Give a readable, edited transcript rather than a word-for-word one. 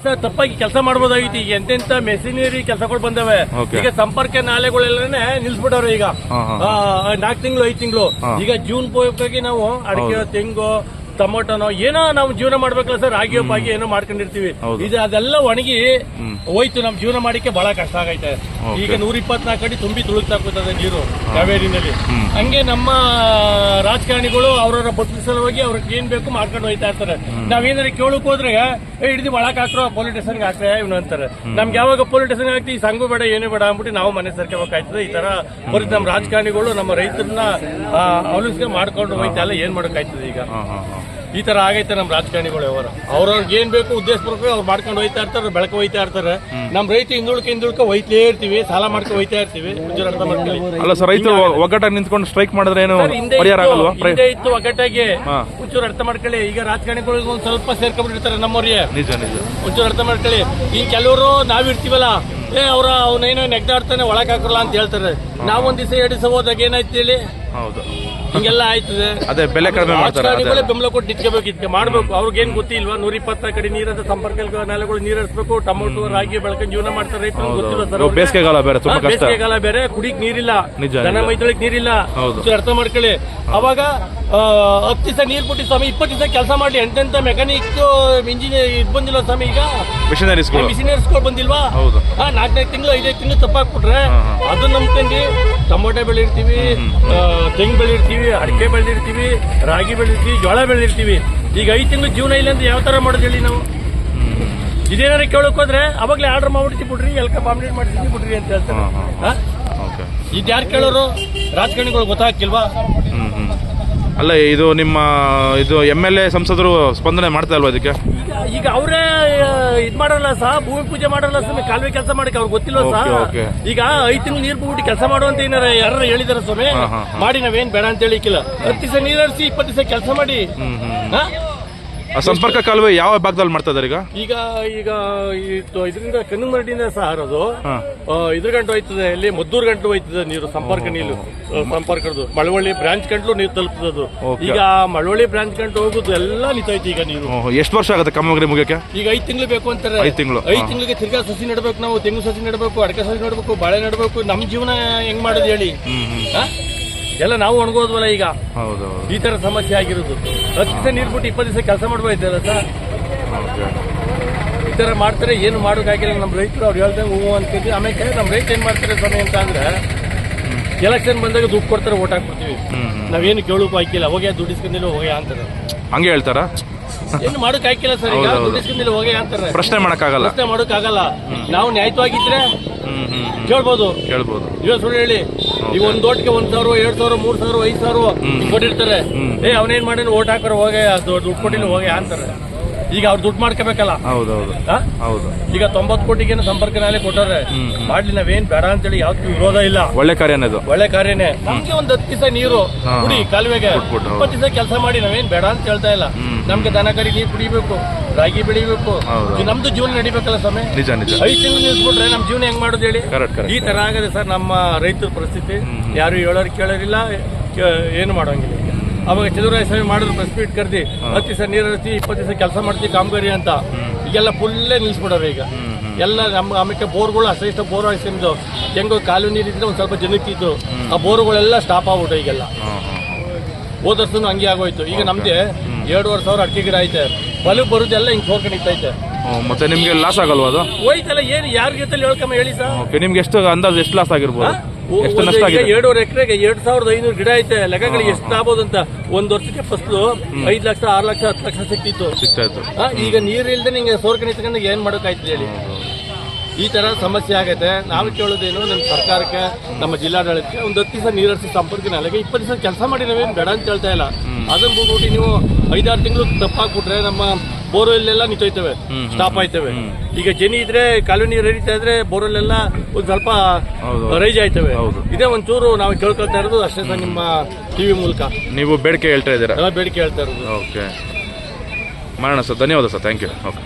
Sir ತಪ್ಪಾಗಿ ಕೆಲಸ ಮಾಡಬಹುದಾಗಿತ್ತು. ಈಗ ಎಂತೆಂತ ಮೆಷಿನರಿ ಕೆಲಸಗಳು ಬಂದವೆ. ಈಗ ಸಂಪರ್ಕ ನಾಲೆಗಳೆಲ್ಲನೇ ನಿಲ್ಸ್ಬಿಟ್ಟವ್ರೆ. ಈಗ 4 ತಿಂಗಳು 5 ತಿಂಗಳು. ಈಗ ಜೂನ್ ಹೋಗಿ ನಾವು ಅಡಿಕೆ, ತೆಂಗು, ಟೊಮೊಟೊನೋ ಏನೋ ನಾವು ಜೀವನ ಮಾಡ್ಬೇಕಲ್ಲ ಸರ್. ರಾಗಿ ಪಾಗಿ ಏನೋ ಮಾಡ್ಕೊಂಡಿರ್ತೀವಿ. ಇದು ಅದೆಲ್ಲ ಒಣಗಿ ಹೋಯ್ತು. ನಮ್ ಜೀವನ ಮಾಡಿಕೆ ಬಹಳ ಕಷ್ಟ ಆಗೈತೆ. ಈಗ 124 ಅಡಿ ತುಂಬಿ ತುಳುಕ್ತಾ ಕೂತದೆ ನೀರು ಕಾವೇರಿನಲ್ಲಿ. ಹಂಗೆ ನಮ್ಮ ರಾಜಕಾರಣಿಗಳು ಅವ್ರವ್ರ ಬದುಕು ಸಲುವಾಗಿ ಅವ್ರಿಗೆ ಏನ್ ಬೇಕು ಮಾಡ್ಕೊಂಡು ಹೋಯ್ತಾ ಇರ್ತಾರೆ. ನಾವೇನಾದ್ರು ಕೇಳಕ್ ಹೋದ್ರೆ ಹಿಡಿದು ಒಳಕ್ ಹಾಕ್ರೋ ಪೊಲೀಸ್ ಸ್ಟೇಷನ್ಗೆ ಹಾಕ್ರೆ ಇವನು ಅಂತಾರೆ. ನಮ್ಗೆ ಯಾವಾಗ ಪೊಲೀಸ್ ಸ್ಟೇಷನ್ ಹಾಕ್ತಿ ಸಂಘ ಬೇಡ ಏನು ಬೇಡ ಅಂದ್ಬಿಟ್ಟು ನಾವು ಮನೆ ಸೇರ್ಕೋಬೇಕಾಯ್ತದೆ. ಈ ತರ ಬರೀ ನಮ್ಮ ರಾಜಕಾರಣಿಗಳು ನಮ್ಮ ರೈತರನ್ನ ಅವಲಂಬಿಸಿ ಮಾಡ್ಕೊಂಡು ಹೋಯ್ತಾ ಇಲ್ಲ. ಏನ್ ಮಾಡೋಕಾಯ್ತದೆ ಈಗ? ಈ ತರ ಆಗೈತೆ ನಮ್ಮ ರಾಜಕಾರಣಿಗಳು. ಅವ್ರವ್ರಿಗೆ ಏನ್ ಬೇಕು ಉದ್ದೇಶಪೂರ್ವಕ ಅವ್ರು ಮಾಡ್ಕೊಂಡು ಹೋಯ್ತಾ ಇರ್ತಾರೆ, ಬೆಳಕು ಹೋಯ್ತಾ ಇರ್ತಾರೆ. ನಮ್ ರೈತ ಹಿಂದುಳ್ಕ ಹೋಯ್ತೇ ಇರ್ತೀವಿ, ಸಾಲ ಮಾಡ್ಕೊಂಡು ಹೋಯ್ತಾ ಇರ್ತೀವಿ. ಅರ್ಥ ಮಾಡ್ಕೊಳ್ಳಿ. ಅಲ್ಲ ಸರ್, ರೈತರು ಒಗ್ಗಟ್ಟಾಗಿ ನಿಂತ್ಕೊಂಡು ಸ್ಟ್ರೈಕ್ ಮಾಡಿದ್ರೆ ಏನು ಪರಿಹಾರ ಆಗಲ್ವಾ? ಹಿಂದೆ ಇತ್ತು ಒಗ್ಗಟ್ಟಾಗಿ. ಒಂಚೂರು ಅರ್ಥ ಮಾಡ್ಕೊಳ್ಳಿ. ಈಗ ರಾಜಕಾರಣಿಗಳಿಗೆ ಒಂದ್ ಸ್ವಲ್ಪ ಸೇರ್ಕೊಂಡ್ಬಿಟ್ಟಿರ್ತಾರೆ ನಮ್ಮವ್ರಿಗೆ. ನಿಜ ನಿಜ. ಒಂಚೂರು ಅರ್ಥ ಮಾಡ್ಕೊಳ್ಳಿ. ಈಗ ಕೆಲವರು ನಾವಿರ್ತೀವಲ್ಲ, ಅವನೇನೋ ನೆಗ್ದಾಡ್ತಾನೆ ಒಳಗ್ ಹಾಕಲ್ಲ ಅಂತ ಹೇಳ್ತಾರೆ. ನಾವೊಂದ್ ದಿವಸ 2 ದಿವಸ ಹೋದಾಗ ಏನಾಯ್ತು ಹೇಳಿ? ಹೌದು, ಹಿಂಗೆಲ್ಲ ಆಯ್ತದೆ. ಅದೇ ಬೆಲೆ ಕಡಿಮೆ ಮಾಡ್ತಾರೆ. ಬೆಂಬಲ ಕೊಟ್ಟು ನಿಂತ್ಕೋಬೇಕು, ಮಾಡ್ಬೇಕು. ಅವ್ರಿಗೇನ್ ಗೊತ್ತಿಲ್ವಾ? 124 ಕಡೆ ನೀರದ ಸಂಪರ್ಕ ನಾಲೆಗಳು ನೀರ್ ಹರಿಸಬೇಕು. ಟೊಮೊಟೊ, ರಾಗಿ ಬೆಳ್ಕೊಂಡು ಜೀವನ ಮಾಡ್ತಾರೆ ರೈತರು. ಗೊತ್ತಿಲ್ಲ ಸರ್. ಬೇಸಿಗೆಗಾಲ ಬೇರೆ, ಬೇಸಿಗೆಗಾಲ ಬೇರೆ, ಕುಡಿಕ್ ನೀರಿಲ್ಲ, ದನ ಮೈತಳಿಕ್ ನೀರಿಲ್ಲ. ಅರ್ಥ ಮಾಡ್ಕೊಳ್ಳಿ. ಅವಾಗ 10 ದಿವಸ ನೀರ್ ಕೊಟ್ಟಿ ಸ್ವಾಮಿ, 20 ದಿವಸ ಕೆಲಸ ಮಾಡ್ಲಿ. ಎಂತೆಂತ ಮೆಕ್ಯಾನಿಕ್ ಇಂಜಿನಿಯರ್ ಇದು ಬಂದಿಲ್ಲ ಸ್ವಾಮಿ. ಈಗ ಮಿಷನರೀಸ್ಗಳು ಬಂದಿಲ್ವಾ? 4 ತಿಂಗಳು 5 ತಿಂಗಳು ತಪ್ಪಾಕ್ಬಿಟ್ರೆ ಅದನ್ನ ನಂಬ್ಕೊಂಡು ಟೊಮೊಟೊ ಬೆಳಿರ್ತೀವಿ, ತೆಂಗು ಬೆಳಿರ್ತೀವಿ, ಅಡಿಕೆ ಬೆಳೆದಿರ್ತೀವಿ, ರಾಗಿ ಬೆಳಿರ್ತೀವಿ, ಜೋಳ ಬೆಳೆದಿರ್ತೀವಿ. ಈಗ 5 ತಿಂಗಳು ಜೀವನ ಇಲ್ಲ ಅಂದ್ರೆ ಯಾವ ತರ ಮಾಡೋದು ಹೇಳಿ ನಾವು? ಇದೇನಾರು ಕೇಳಕ್ ಹೋದ್ರೆ ಅವಾಗಲೇ ಆರ್ಡರ್ ಮಾಡ್ಬಿಡ್ತೀವಿ, ಬಿಡ್ರಿ ಎಲ್ಕ ಪಾಂಪ್ಲೇಟ್ ಮಾಡಿಸಿ ಬಿಡ್ರಿ ಅಂತ ಹೇಳ್ತಾರೆ. ಇದು ಯಾರು ಕೇಳೋರು? ರಾಜಕಾರಣಿಗಳು ಗೊತ್ತಾಗ್ತಿಲ್ವಾ? ಅಲ್ಲ, ಇದು ನಿಮ್ಮ ಇದು MLA ಸಂಸದರು ಸ್ಪಂದನೆ ಮಾಡ್ತಾ ಇಲ್ವಾ ಇದಕ್ಕೆ? ಈಗ ಅವರೇ ಇದ್ ಮಾಡಲ್ಲ ಸಹ, ಭೂಮಿ ಪೂಜೆ ಮಾಡಲ್ಲ ಸ್ವಾಮಿ. ಕಾಲುವೆ ಕೆಲಸ ಮಾಡಕ್ಕೆ ಅವ್ರಿಗೆ ಗೊತ್ತಿಲ್ಲ ಸಹ. ಈಗ 5 ತಿಂಗಳು ನೀರು ಬಿಟ್ಬಿಟ್ಟು ಕೆಲಸ ಮಾಡುವಂತ ಏನಾರ ಯಾರು ಹೇಳಿದಾರ ಸ್ವಾಮಿ? ಮಾಡಿ ನಾವೇನ್ ಬೇಡ ಅಂತ ಹೇಳಿಕ್ಕಿಲ್ಲ. 10 ದಿವಸ ನೀರು ಹರಿಸಿ 20 ದಿವಸ ಕೆಲಸ ಮಾಡಿ. ಸಂಪರ್ಕ ಕಾಲುವೆ ಯಾವ ಭಾಗದಲ್ಲಿ ಮಾಡ್ತಾ ಇದಾರೆ ಈಗ? ಈಗ ಇದರಿಂದ ಕನ್ನಮರಡಿಯಿಂದ ಸರ್ ಅದು ಇದ್ರ ಗಂಟು ಹೋಯ್ತದೆ. ಇಲ್ಲಿ ಮದ್ದೂರು ಗಂಟು ಹೋಯ್ತದೆ ನೀರು, ಸಂಪರ್ಕ ನೀರು ಸಂಪರ್ಕದ್ದು. ಮಳವಳ್ಳಿ ಬ್ರಾಂಚ್ ಗಂಟ್ಲು ನೀರು ತಲುಪ್ತದು. ಈಗ ಮಳವಳ್ಳಿ ಬ್ರಾಂಚ್ ಗಂಟು ಹೋಗುದು ಎಲ್ಲ ನಿಂತೈತಿ ಈಗ ನೀರು. ಎಷ್ಟು ವರ್ಷ ಆಗುತ್ತೆ ಕಾಮಗಾರಿ ಮುಗಿಯಕ್ಕೆ? ಈಗ 5 ತಿಂಗಳು ಬೇಕು ಅಂತಾರೆ. 5 ತಿಂಗಳಿಗೆ ತಿರ್ಗಾ ಸಸಿ ನೆಡ್ಬೇಕು ನಾವು. ತೆಂಗು ಸಸಿ ನೆಡ್ಬೇಕು, ಅಡಕೆ ಸಸಿ ನೆಡ್ಬೇಕು, ಬಾಳೆ ನೆಡ್ಬೇಕು. ನಮ್ ಜೀವನ ಹೆಂಗ್ ಮಾಡೋದು ಹೇಳಿ? ಎಲ್ಲ ನಾವು ಒಣಗೋದ್ವಲ್ಲ ಈಗ. ಈ ತರ ಸಮಸ್ಯೆ ಆಗಿರೋದು. 10 ದಿವಸ ನೀರು ಬಿಟ್ಟು 20 ದಿವಸ ಕೆಲಸ ಮಾಡ್ಬೋದಲ್ಲ ಸರ್. ಈ ತರ ಮಾಡ್ತಾರೆ. ಏನು ಮಾಡೋಕ್ಕಾಗಿಲ್ಲ ನಮ್ಮ ರೈತರು. ಅವ್ರು ಹೇಳ್ದಂಗೆ ಹೂವು ಅಂತಿದ್ವಿ. ಆಮೇಲೆ ನಮ್ಮ ರೈತ ಏನ್ ಮಾಡ್ತಾರೆ ಸ್ವಾಮಿ ಅಂತ ಅಂದ್ರೆ, ಎಲೆಕ್ಷನ್ ಬಂದಾಗ ದುಡ್ಡು ಕೊಡ್ತಾರೆ, ಓಟ್ ಹಾಕ್ಬಿಡ್ತೀವಿ. ನಾವೇನು ಕೇಳೋಕು ಹಾಕಿಲ್ಲ. ಹೋಗಿ ದುಡ್ಡು ಇಸ್ಕೊಂಡಿಲ್ಲ ಹೋಗಿ ಅಂತಾರೆ. ಹಂಗೆ ಹೇಳ್ತಾರ? ಏನು ಮಾಡೋಕ್ ಹಾಕಿಲ್ಲ ಸರ್. ಈಗ ದುಡ್ಡು ಇಸ್ಕೊಂಡಿಲ್ಲ ಹೋಗಿ ಅಂತಾರೆ. ಪ್ರಶ್ನೆ ಮಾಡೋಕ್ಕಾಗಲ್ಲ. ನಾವು ನ್ಯಾಯವಾಗೀದ್ರೆ ಕೇಳ್ಬೋದು. ಇವಾಗ ಸುಳ್ಳು ಹೇಳಿ. ಈಗ ಒಂದ್ ಓಟ್ಗೆ 1,000, 2,000, 3,000, 5,000 ಕೊಟ್ಟಿರ್ತಾರೆ. ಅವನೇನ್ ಮಾಡಿ ಓಟ್ ಹಾಕೋರು ಹೋಗಿ ದುಡ್ಡು ಕೊಟ್ಟಿಲ್ಲ ಹೋಗಿ ಅಂತಾರೆ. ಈಗ ಅವ್ರು ದುಡ್ಡು ಮಾಡ್ಕೋಬೇಕಲ್ಲ. ಈಗ 90 ಕೋಟಿಗೆ ಸಂಪರ್ಕ ನಾಲೆ ಕೊಟ್ಟಾರೆ. ಮಾಡ್ಲಿ, ನಾವೇನ್ ಬೇಡ ಅಂತೇಳಿ ಯಾವ್ದು ವಿರೋಧ ಇಲ್ಲ. ಒಳ್ಳೆ ಕಾರ್ಯನೇ ಅದು. ಒಳ್ಳೆ ಕಾರ್ಯನೇ. ನಮ್ಗೆ ಒಂದ್ 10 ದಿವಸ ನೀರು ಕುಡಿ ಕಾಲುವೆಗೆ, 20 ದಿವಸ ಕೆಲಸ ಮಾಡಿ. ನಾವೇನ್ ಬೇಡ ಅಂತ ಹೇಳ್ತಾ ಇಲ್ಲ. ನಮ್ಗೆ ದನ ಕರಿ ನೀರು ಕುಡಿಬೇಕು, ರಾಗಿ ಬೆಳಿಬೇಕು. ನಮ್ದು ಜೀವನ ನಡಿಬೇಕಲ್ಲ ಸ್ವಾಮಿ. 5 ತಿಂಗಳು ನಿಲ್ಸ್ಬಿಟ್ರೆ ನಮ್ ಜೀವನ ಹೆಂಗ್ ಮಾಡೋದು ಹೇಳಿ? ಈ ತರ ಆಗದೆ ಸರ್ ನಮ್ಮ ರೈತರ ಪರಿಸ್ಥಿತಿ. ಯಾರು ಹೇಳೋರು ಕೇಳೋರಿಲ್ಲ, ಏನು ಮಾಡೋಂಗಿಲ್ಲ. ಅವಾಗ ಚಂದ್ರರಾಯ ಸ್ವಾಮಿ ಮಾಡಿದ್ರು ಪ್ರೆಸ್ ಮೀಟ್ ಕರ್ದಿ. 10 ದಿವಸ ನೀರು ಹರಿಸಿ 20 ದಿವಸ ಕೆಲಸ ಮಾಡ್ತೀವಿ ಕಾಮಗಾರಿ ಅಂತ. ಈಗೆಲ್ಲ ಫುಲ್ಲೇ ನಿಲ್ಸ್ಬಿಡೋರು ಈಗ ಎಲ್ಲ. ನಮ್ಮ ಆಮೇಲೆ ಬೋರ್ಗಳು ಅಷ್ಟೇ ಬೋರ್ ಹಾಕ್ಸಿದ್ದು. ಹೆಂಗೋ ಕಾಲು ನೀರಿದ್ರೆ ಒಂದ್ ಸ್ವಲ್ಪ ಜನಕ್ಕಿದ್ದು. ಆ ಬೋರ್ಗಳೆಲ್ಲ ಸ್ಟಾಪ್ ಆಗ್ಬಿಟ್ಟು ಈಗೆಲ್ಲ. ಹೋದ ವರ್ಷನೂ ಹಂಗೆ ಆಗೋಯ್ತು. ಈಗ ನಮ್ದೆ 2,500 ಅಡಿಕೆ ಗಿಡ ಐತೆ. ಹೊಲಕ್ಕೆ ಬರುದೆಲ್ಲ ಹಿಂಗ್ ಸೋರ್ಕೊಂಡಿತ್ತೈತೆ. ಮತ್ತೆ ನಿಮ್ಗೆ ಲಾಸ್ ಆಗಲ್ವಾ ಅದು? ಹೋಯ್ತಲ್ಲ. ಏನು ಯಾರ ಜೊತೆ ಹೇಳ್ಕಮ್ಮ ಹೇಳಿ ಸರ್? ನಿಮ್ಗೆ ಎಷ್ಟು ಅಂದಾಜು ಎಷ್ಟು ಲಾಸ್ ಆಗಿರ್ಬೋದು? 2.5 ಎಕರೆಗೆ 2,500 ಗಿಡ ಐತೆ. ಲೆಕ್ಕಗಳಿಗೆ ಎಷ್ಟು ಆಗ್ಬೋದು ಅಂತ. ಒಂದ್ ವರ್ಷಕ್ಕೆ ಫಸ್ಲು 5 ಲಕ್ಷ, 6 ಲಕ್ಷ, 10 ಲಕ್ಷ ಸಿಕ್ತಿತ್ತು. ಈಗ ನೀರು ಇಲ್ದೆ ನಿಂಗೆ ಸೋರ್ಕಣಿ ತಗೊಂಡು ಏನ್ ಮಾಡೋಕಾಯ್ತದೆ ಹೇಳಿ? ಈ ತರ ಸಮಸ್ಯೆ ಆಗೈತೆ. ನಾವು ಕೇಳೋದೇನು ನಮ್ಮ ಸರ್ಕಾರಕ್ಕೆ, ನಮ್ಮ ಜಿಲ್ಲಾಡಳಿತಕ್ಕೆ ಒಂದು 10 ದಿವಸ ನೀರು ಹರಿಸಿ ಸಂಪರ್ಕ ನಾಲೆಗೆ 20 ದಿವಸ ಕೆಲಸ ಮಾಡಿ ನಾವೇನು ಬೇಡ ಅಂತ ಹೇಳ್ತಾ ಇಲ್ಲ. ಅದನ್ನ ಬಿಟ್ಬಿಟ್ಟು ನೀವು 5-6 ತಿಂಗಳು ತಪ್ಪಾಕ್ಬಿಟ್ರೆ ನಮ್ಮ ಬೋರ್ವೆಲ್ಲೆಲ್ಲ ನಿಂತೋಯ್ತವೆ, ಸ್ಟಾಪ್ ಆಯ್ತವೆ. ಈಗ ಜನಿ ಇದ್ರೆ ಕಾಲುವೆ ನೀರು ಹರಿತಾ ಇದ್ರೆ ಬೋರ್ವೆಲ್ಲೆಲ್ಲ ಒಂದ್ ಸ್ವಲ್ಪ ರೈಜ್ ಆಯ್ತವೆ. ಇದೇ ಒಂಚೂರು ನಾವು ಕೇಳ್ಕೊಳ್ತಾ ಇರೋದು ಅಷ್ಟೇ ಸರ್. ನಿಮ್ಮ ಟಿವಿ ಮೂಲಕ ನೀವು ಬೇಡಿಕೆ ಹೇಳ್ತಾ ಇದ್ದೀರಾ? ಬೇಡಿಕೆ ಹೇಳ್ತಾ ಇರೋದು. ಓಕೆ, ಮಾಡೋಣ ಸರ್. ಧನ್ಯವಾದ ಸರ್. Thank you. ಓಕೆ.